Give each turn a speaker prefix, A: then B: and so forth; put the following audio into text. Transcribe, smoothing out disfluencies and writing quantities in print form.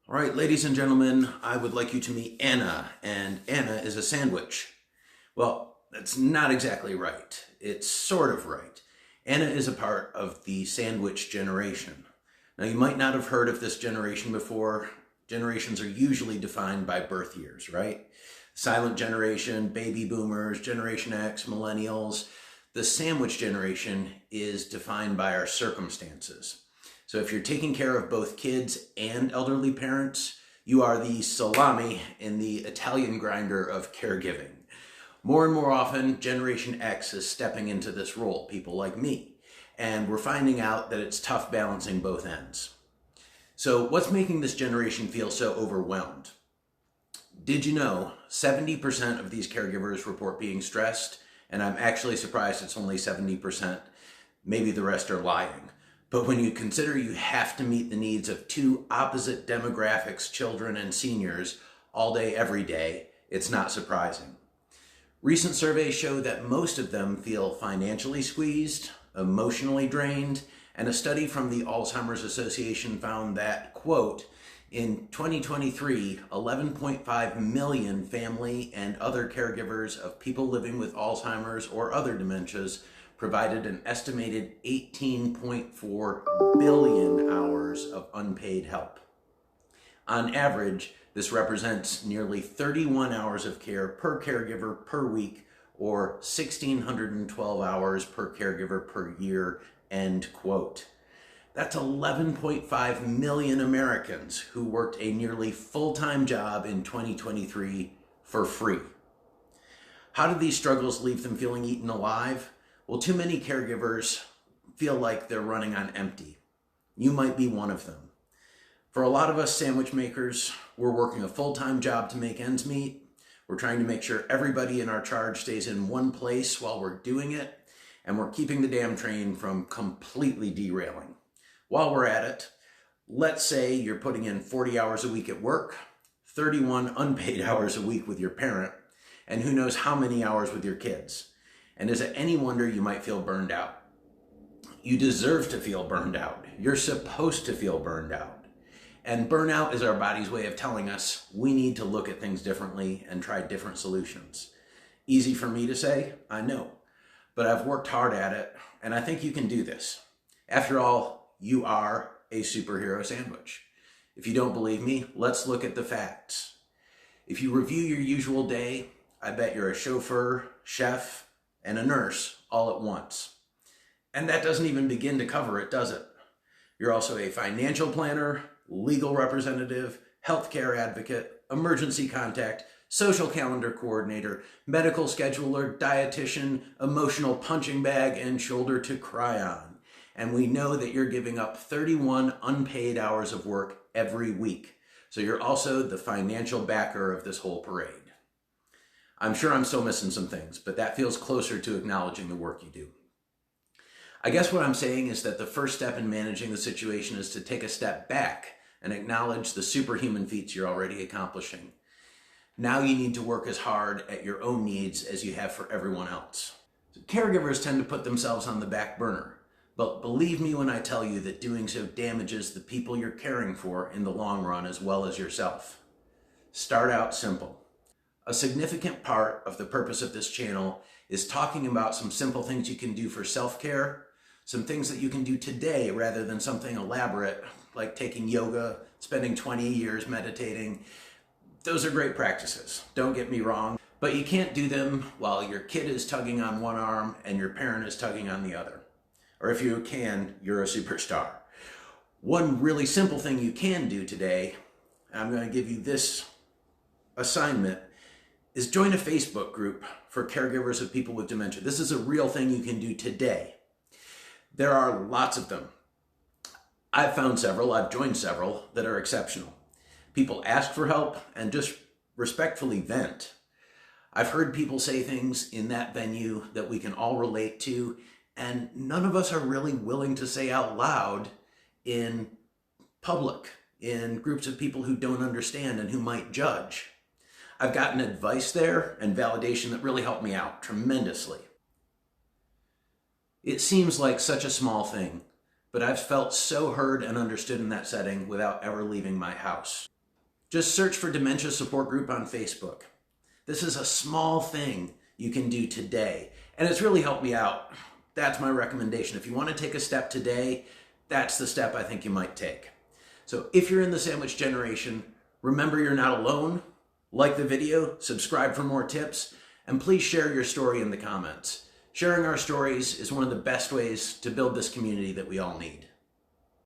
A: All right, ladies and gentlemen, I would like you to meet Anna, and Anna is a sandwich. Well, that's not exactly right. It's sort of right. Anna is a part of the sandwich generation. Now, you might not have heard of this generation before. Generations are usually defined by birth years, right? Silent generation, baby boomers, Generation X, millennials. The sandwich generation is defined by our circumstances. So if you're taking care of both kids and elderly parents, you are the salami in the Italian grinder of caregiving. More and more often, Generation X is stepping into this role, people like me. And we're finding out that it's tough balancing both ends. So what's making this generation feel so overwhelmed? Did you know 70% of these caregivers report being stressed? And I'm actually surprised it's only 70%. Maybe the rest are lying. But when you consider you have to meet the needs of two opposite demographics, children and seniors, all day, every day, it's not surprising. Recent surveys show that most of them feel financially squeezed, emotionally drained, and a study from the Alzheimer's Association found that, quote, in 2023, 11.5 million family and other caregivers of people living with Alzheimer's or other dementias provided an estimated 18.4 billion hours of unpaid help. On average, this represents nearly 31 hours of care per caregiver per week, or 1,612 hours per caregiver per year, end quote. That's 11.5 million Americans who worked a nearly full-time job in 2023 for free. How do these struggles leave them feeling eaten alive? Well, too many caregivers feel like they're running on empty. You might be one of them. For a lot of us sandwich makers, we're working a full-time job to make ends meet. We're trying to make sure everybody in our charge stays in one place while we're doing it, and we're keeping the damn train from completely derailing. While we're at it, let's say you're putting in 40 hours a week at work, 31 unpaid hours a week with your parent, and who knows how many hours with your kids. And is it any wonder you might feel burned out? You deserve to feel burned out. You're supposed to feel burned out. And burnout is our body's way of telling us we need to look at things differently and try different solutions. Easy for me to say, I know, but I've worked hard at it, and I think you can do this. After all, you are a superhero sandwich. If you don't believe me, let's look at the facts. If you review your usual day, I bet you're a chauffeur, chef, and a nurse all at once. And that doesn't even begin to cover it, does it? You're also a financial planner, legal representative, healthcare advocate, emergency contact, social calendar coordinator, medical scheduler, dietitian, emotional punching bag, and shoulder to cry on. And we know that you're giving up 31 unpaid hours of work every week. So you're also the financial backer of this whole parade. I'm sure I'm still missing some things, but that feels closer to acknowledging the work you do. I guess what I'm saying is that the first step in managing the situation is to take a step back and acknowledge the superhuman feats you're already accomplishing. Now you need to work as hard at your own needs as you have for everyone else. So caregivers tend to put themselves on the back burner, but believe me when I tell you that doing so damages the people you're caring for in the long run as well as yourself. Start out simple. A significant part of the purpose of this channel is talking about some simple things you can do for self-care, some things that you can do today rather than something elaborate like taking yoga, spending 20 years meditating. Those are great practices, don't get me wrong, but you can't do them while your kid is tugging on one arm and your parent is tugging on the other. Or if you can, you're a superstar. One really simple thing you can do today, and I'm going to give you this assignment, is join a Facebook group for caregivers of people with dementia. This is a real thing you can do today. There are lots of them. I've found several, I've joined several that are exceptional. People ask for help and just respectfully vent. I've heard people say things in that venue that we can all relate to, and none of us are really willing to say out loud in public, in groups of people who don't understand and who might judge. I've gotten advice there and validation that really helped me out tremendously. It seems like such a small thing, but I've felt so heard and understood in that setting without ever leaving my house. Just search for Dementia Support Group on Facebook. This is a small thing you can do today, and it's really helped me out. That's my recommendation. If you want to take a step today, that's the step I think you might take. So if you're in the sandwich generation, remember you're not alone. Like the video, subscribe for more tips, and please share your story in the comments. Sharing our stories is one of the best ways to build this community that we all need.